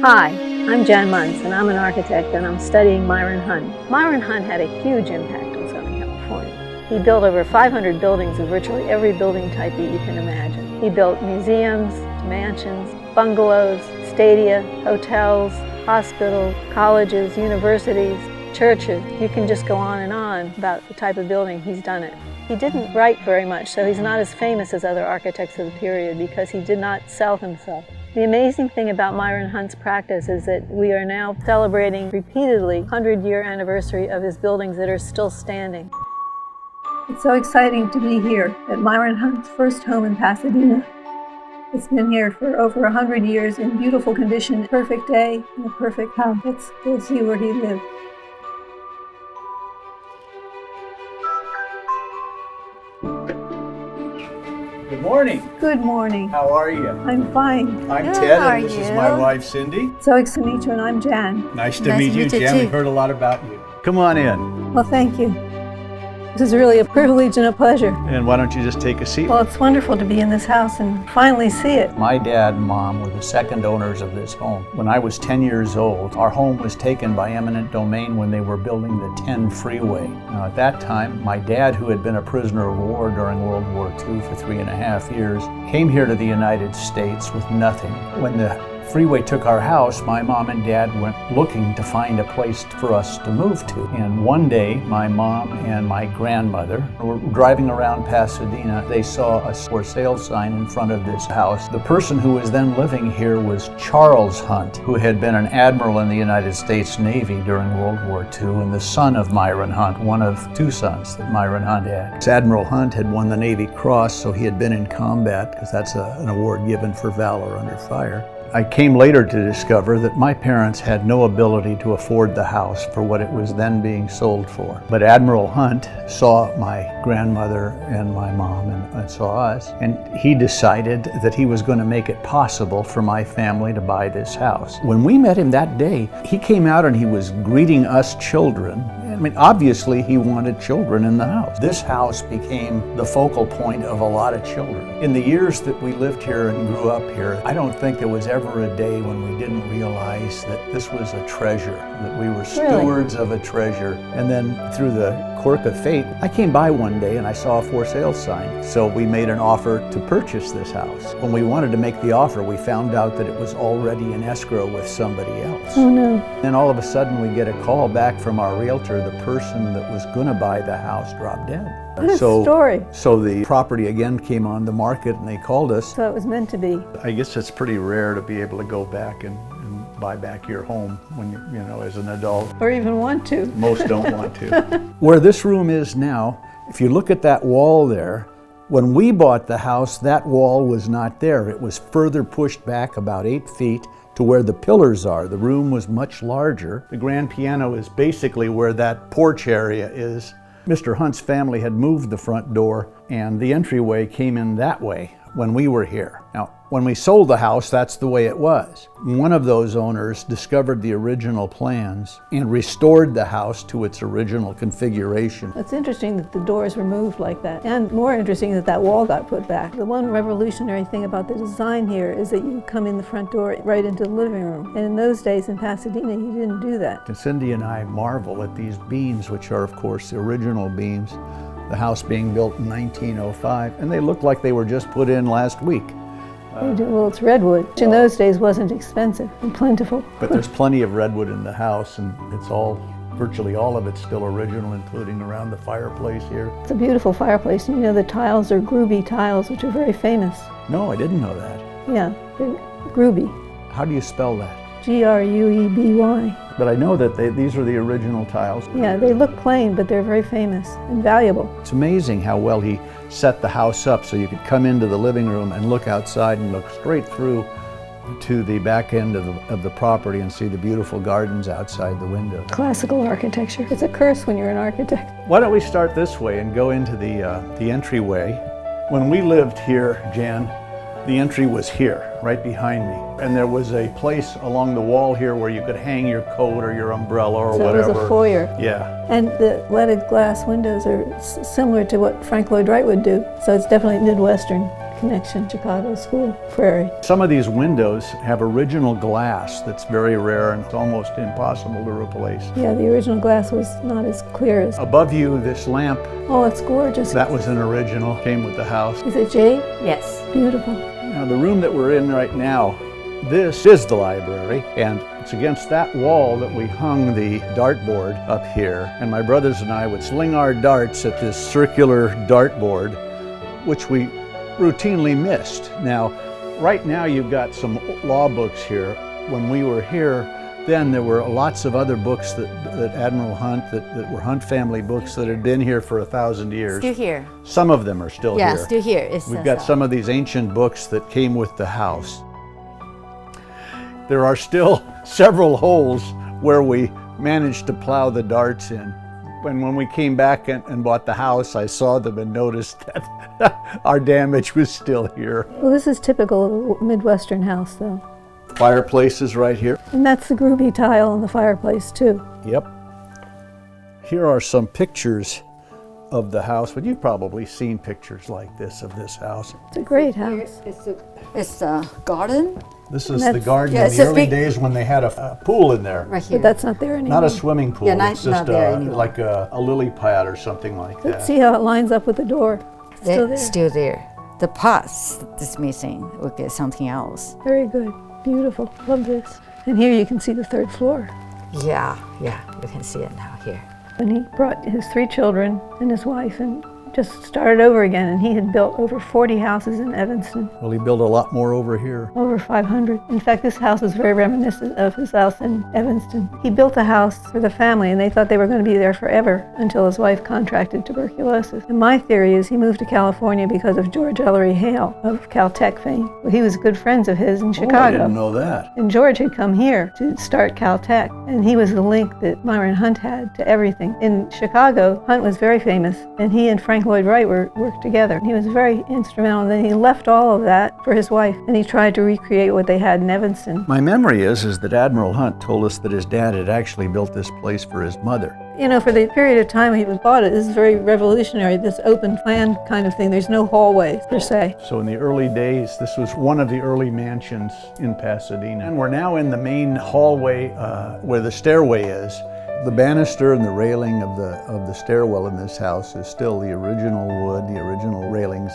Hi, I'm Jan Muntz, and I'm an architect, and I'm studying Myron Hunt. Myron Hunt had a huge impact on Southern California. He built over 500 buildings of virtually every building type that you can imagine. He built museums, mansions, bungalows, stadia, hotels, hospitals, colleges, universities, churches. You can just go on and on about the type of building he's done it. He didn't write very much, so he's not as famous as other architects of the period because he did not sell himself. The amazing thing about Myron Hunt's practice is that we are now celebrating repeatedly 100-year anniversary of his buildings that are still standing. It's so exciting to be here at Myron Hunt's first home in Pasadena. It's been here for over 100 years in beautiful condition, perfect day, and a perfect house. Let's go see where he lived. Good morning. Good morning. How are you? I'm fine. I'm Good, Ted, how and are this is you? my wife, Cindy. So excited to meet you, and I'm Jan. Nice to meet you, Jan. too. We've heard a lot about you. Come on in. Well, thank you. This is really a privilege and a pleasure. And why don't you just take a seat? Well, it's wonderful to be in this house and finally see it. My dad and mom were the second owners of this home. When I was 10 years old, our home was taken by eminent domain when they were building the 10 freeway. Now, at that time, my dad, who had been a prisoner of war during World War II for 3.5 years, came here to the United States with nothing. When the freeway took our house, my mom and dad went looking to find a place for us to move to. And one day, my mom and my grandmother were driving around Pasadena. They saw a for sale sign in front of this house. The person who was then living here was Charles Hunt, who had been an admiral in the United States Navy during World War II, and the son of Myron Hunt, one of two sons that Myron Hunt had. Admiral Hunt had won the Navy Cross, so he had been in combat, because that's an award given for valor under fire. I came later to discover that my parents had no ability to afford the house for what it was then being sold for. But Admiral Hunt saw my grandmother and my mom and saw us, and he decided that he was going to make it possible for my family to buy this house. When we met him that day, he came out and he was greeting us children. I mean, obviously he wanted children in the house. This house became the focal point of a lot of children. In the years that we lived here and grew up here, I don't think there was ever a day when we didn't realize that this was a treasure, that we were stewards of a treasure. And then through the quirk of fate, I came by one day and I saw a for sale sign. So we made an offer to purchase this house. When we wanted to make the offer, we found out that it was already in escrow with somebody else. Oh no. Then all of a sudden we get a call back from our realtor. The person that was gonna buy the house dropped dead. What a story. So the property again came on the market and they called us. So it was meant to be. I guess it's pretty rare to be able to go back and buy back your home when you know, as an adult. Or even want to. Most don't want to. Where this room is now, if you look at that wall there, when we bought the house, that wall was not there. It was further pushed back about 8 feet to where the pillars are. The room was much larger. The grand piano is basically where that porch area is. Mr. Hunt's family had moved the front door and the entryway came in that way when we were here. Now, when we sold the house, that's the way it was. One of those owners discovered the original plans and restored the house to its original configuration. It's interesting that the doors were moved like that. And more interesting that that wall got put back. The one revolutionary thing about the design here is that you come in the front door right into the living room. And in those days in Pasadena, you didn't do that. And Cindy and I marvel at these beams, which are, of course, the original beams, the house being built in 1905, and they look like they were just put in last week. They do. Well, it's redwood, which in those days wasn't expensive and plentiful. But there's plenty of redwood in the house, and it's virtually all of it's still original, including around the fireplace here. It's a beautiful fireplace, and you know the tiles are Gruby tiles, which are very famous. No, I didn't know that. Yeah, they're Gruby. How do you spell that? Grueby. But I know that these are the original tiles. Yeah, they look plain, but they're very famous and valuable. It's amazing how well he set the house up so you could come into the living room and look outside and look straight through to the back end of the property and see the beautiful gardens outside the window. Classical architecture. It's a curse when you're an architect. Why don't we start this way and go into the entryway. When we lived here, Jan, the entry was here, right behind me. And there was a place along the wall here where you could hang your coat or your umbrella or whatever. So it was a foyer. Yeah. And the leaded glass windows are similar to what Frank Lloyd Wright would do. So it's definitely Midwestern connection, Chicago School Prairie. Some of these windows have original glass that's very rare and it's almost impossible to replace. Yeah, the original glass was not as clear as... Above you, this lamp, Oh, it's gorgeous. that was an original, came with the house. Is it jade? Yes. Beautiful. Now, the room that we're in right now, this is the library, and it's against that wall that we hung the dartboard up here. And my brothers and I would sling our darts at this circular dartboard, which we routinely missed. Now, right now you've got some law books here. When we were here, then there were lots of other books that Admiral Hunt, that were Hunt family books that had been here for 1,000 years. Still here. Some of them are still Yeah, here. still here. It's We've got some of these ancient books that came with the house. There are still several holes where we managed to plow the darts in. When we came back and bought the house, I saw them and noticed that our damage was still here. Well, this is typical of a Midwestern house, though. Fireplace is right here. And that's the groovy tile in the fireplace, too. Yep. Here are some pictures of the house, but you've probably seen pictures like this of this house. It's a great house. It's a garden This is That's- the garden yeah, in it's the a early big- days when they had a pool in there. right here. But that's not there anymore. Not a swimming pool, Yeah, not- it's not just there anymore. like a lily pad or something like Let's that. see how it lines up with the door. Still there. Still there. The parts is missing. We'll get something else. Very good. Beautiful. Love this. And here you can see the third floor. Yeah, you can see it now here. When he brought his 3 children and his wife and just started over again, and he had built over 40 houses in Evanston, Well, he built a lot more over here. over 500. In fact, this house is very reminiscent of his house in Evanston. He built a house for the family, and they thought they were going to be there forever until his wife contracted tuberculosis. And my theory is he moved to California because of George Ellery Hale of Caltech fame. Well, he was good friends of his in Oh, I Chicago. didn't know that. And George had come here to start Caltech, and he was the link that Myron Hunt had to everything. In Chicago, Hunt was very famous, and he and Frank Lloyd Wright worked together. He was very instrumental, and then he left all of that for his wife, and he tried to recreate what they had in Evanston. My memory is that Admiral Hunt told us that his dad had actually built this place for his mother. You know, for the period of time he was bought it, this is very revolutionary, this open plan kind of thing. There's no hallways, per se. So in the early days, this was one of the early mansions in Pasadena. And we're now in the main hallway where the stairway is. The banister and the railing of the stairwell in this house is still the original wood, the original railings,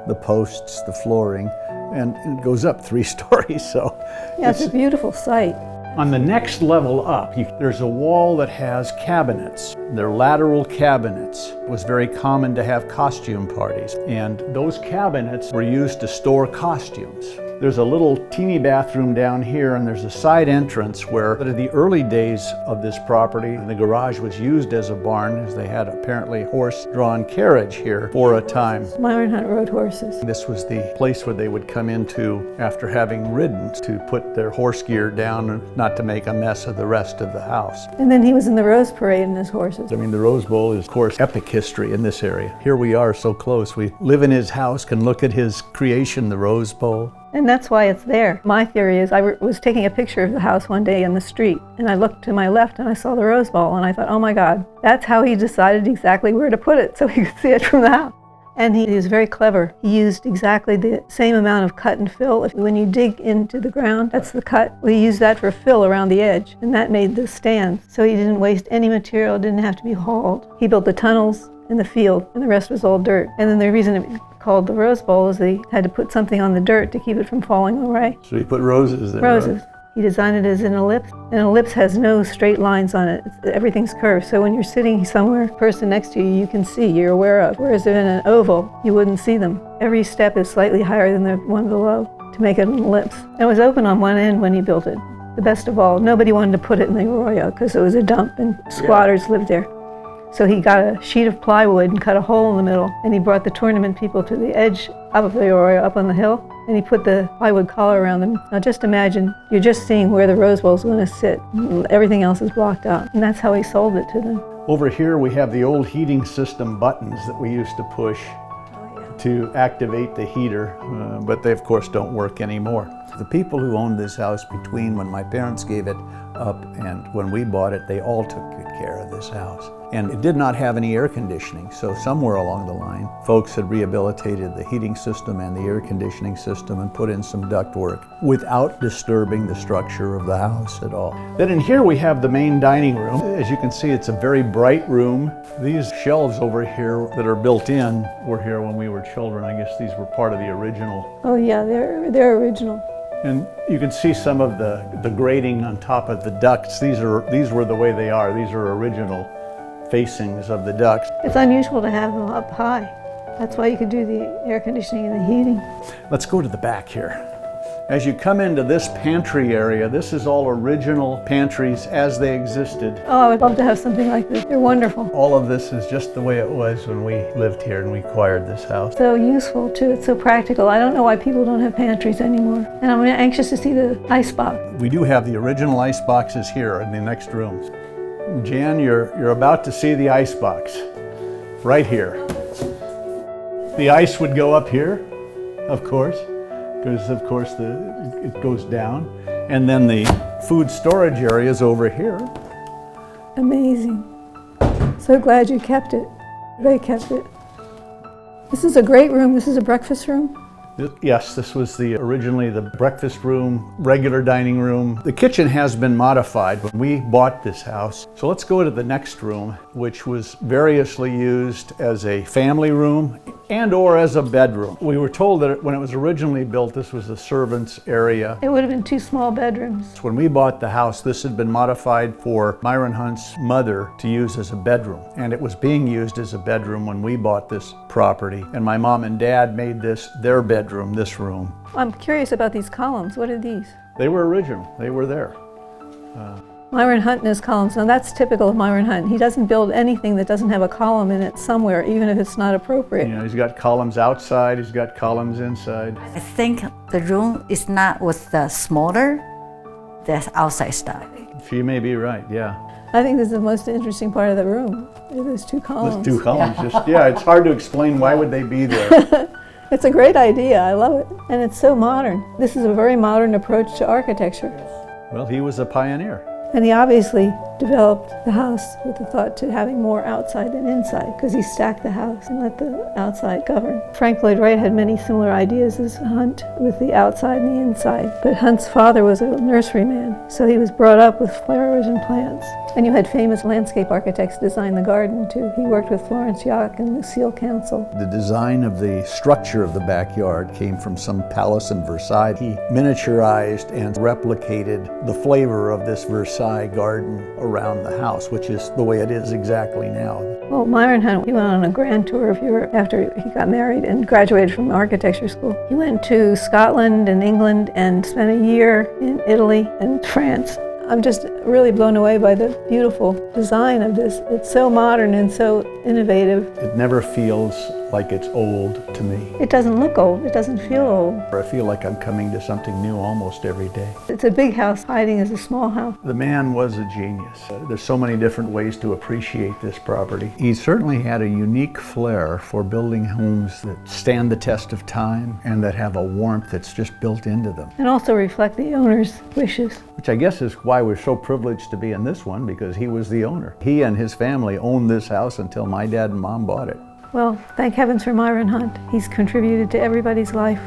the posts, the flooring, and it goes up 3 stories. So Yeah, it's a beautiful site. on the next level up, there's a wall that has cabinets. They're lateral cabinets. It was very common to have costume parties, and those cabinets were used to store costumes. There's a little teeny bathroom down here, and there's a side entrance where, in the early days of this property, the garage was used as a barn, as they had apparently horse-drawn carriage here for a time. Myron Hunt rode horses. This was the place where they would come into after having ridden to put their horse gear down and not to make a mess of the rest of the house. And then he was in the Rose Parade in his horses. I mean, the Rose Bowl is, of course, epic history in this area. Here we are so close. We live in his house, can look at his creation, the Rose Bowl. And that's why it's there. My theory is I was taking a picture of the house one day in the street, and I looked to my left and I saw the Rose Bowl, and I thought, oh my God, that's how he decided exactly where to put it so he could see it from the house. And he was very clever. He used exactly the same amount of cut and fill. When you dig into the ground, that's the cut. We used that for fill around the edge, and that made the stands. So he didn't waste any material, it didn't have to be hauled. He built the tunnels in the field, and the rest was all dirt. And then the reason it was called the Rose Bowl is they had to put something on the dirt to keep it from falling away. So he put roses there. Roses. Right? He designed it as an ellipse. An ellipse has no straight lines on it. Everything's curved. So when you're sitting somewhere, person next to you, you can see, you're aware of. Whereas in an oval, you wouldn't see them. Every step is slightly higher than the one below to make it an ellipse. It was open on one end when he built it. The best of all, nobody wanted to put it in the Arroyo because it was a dump and squatters lived there. So he got a sheet of plywood and cut a hole in the middle, and he brought the tournament people to the edge up of the Arroyo, up on the hill, and he put the plywood collar around them. Now just imagine, you're just seeing where the Rose Bowl's going to sit. Everything else is blocked out, and that's how he sold it to them. Over here we have the old heating system buttons that we used to push to activate the heater, but they of course don't work anymore. The people who owned this house between when my parents gave it up, and when we bought it, they all took good care of this house. And it did not have any air conditioning, so somewhere along the line, folks had rehabilitated the heating system and the air conditioning system and put in some ductwork without disturbing the structure of the house at all. Then in here we have the main dining room. As you can see, it's a very bright room. These shelves over here that are built in were here when we were children. I guess these were part of the original. Oh yeah, they're original. And you can see some of the grating on top of the ducts. These were the way they are. These are original facings of the ducts. It's unusual to have them up high. That's why you could do the air conditioning and the heating. Let's go to the back here. As you come into this pantry area, this is all original pantries as they existed. Oh, I would love to have something like this. They're wonderful. All of this is just the way it was when we lived here and we acquired this house. So useful too, it's so practical. I don't know why people don't have pantries anymore. And I'm anxious to see the ice box. We do have the original ice boxes here in the next rooms. Jan, you're about to see the ice box right here. The ice would go up here, of course, because of course it goes down. And then the food storage area is over here. Amazing. So glad you kept it. They kept it. This is a great room. This is a breakfast room. Yes, this was originally the breakfast room, regular dining room. The kitchen has been modified when we bought this house. So let's go to the next room, which was variously used as a family room and or as a bedroom. We were told that when it was originally built, this was a servant's area. It would have been 2 small bedrooms. When we bought the house, this had been modified for Myron Hunt's mother to use as a bedroom. And it was being used as a bedroom when we bought this property. And my mom and dad made this their bedroom, this room. I'm curious about these columns. What are these? They were original. They were there. Myron Hunt and his columns. Now that's typical of Myron Hunt. He doesn't build anything that doesn't have a column in it somewhere, even if it's not appropriate. You know, he's got columns outside, he's got columns inside. I think the room is not with the smaller, the outside stuff. She may be right, yeah. I think this is the most interesting part of the room. Those 2 columns. Those 2 columns, it's hard to explain why would they be there. It's a great idea. I love it. And it's so modern. This is a very modern approach to architecture. Well, he was a pioneer. And he obviously developed the house with the thought to having more outside than inside, because he stacked the house and let the outside govern. Frank Lloyd Wright had many similar ideas as Hunt with the outside and the inside, but Hunt's father was a nurseryman, so he was brought up with flowers and plants. And you had famous landscape architects design the garden too. He worked with Florence Yock and Lucille Council. The design of the structure of the backyard came from some palace in Versailles. He miniaturized and replicated the flavor of this Versailles garden around the house, which is the way it is exactly now. Well, Myron Hunt, he went on a grand tour of Europe after he got married and graduated from architecture school. He went to Scotland and England and spent a year in Italy and France. I'm just really blown away by the beautiful design of this. It's so modern and so innovative. It never feels like it's old to me. It doesn't look old. It doesn't feel old. I feel like I'm coming to something new almost every day. It's a big house hiding as a small house. The man was a genius. There's so many different ways to appreciate this property. He certainly had a unique flair for building homes that stand the test of time and that have a warmth that's just built into them. And also reflect the owner's wishes. Which I guess is why we're so privileged to be in this one, because he was the owner. He and his family owned this house until my dad and mom bought it. Well, thank heavens for Myron Hunt. He's contributed to everybody's life.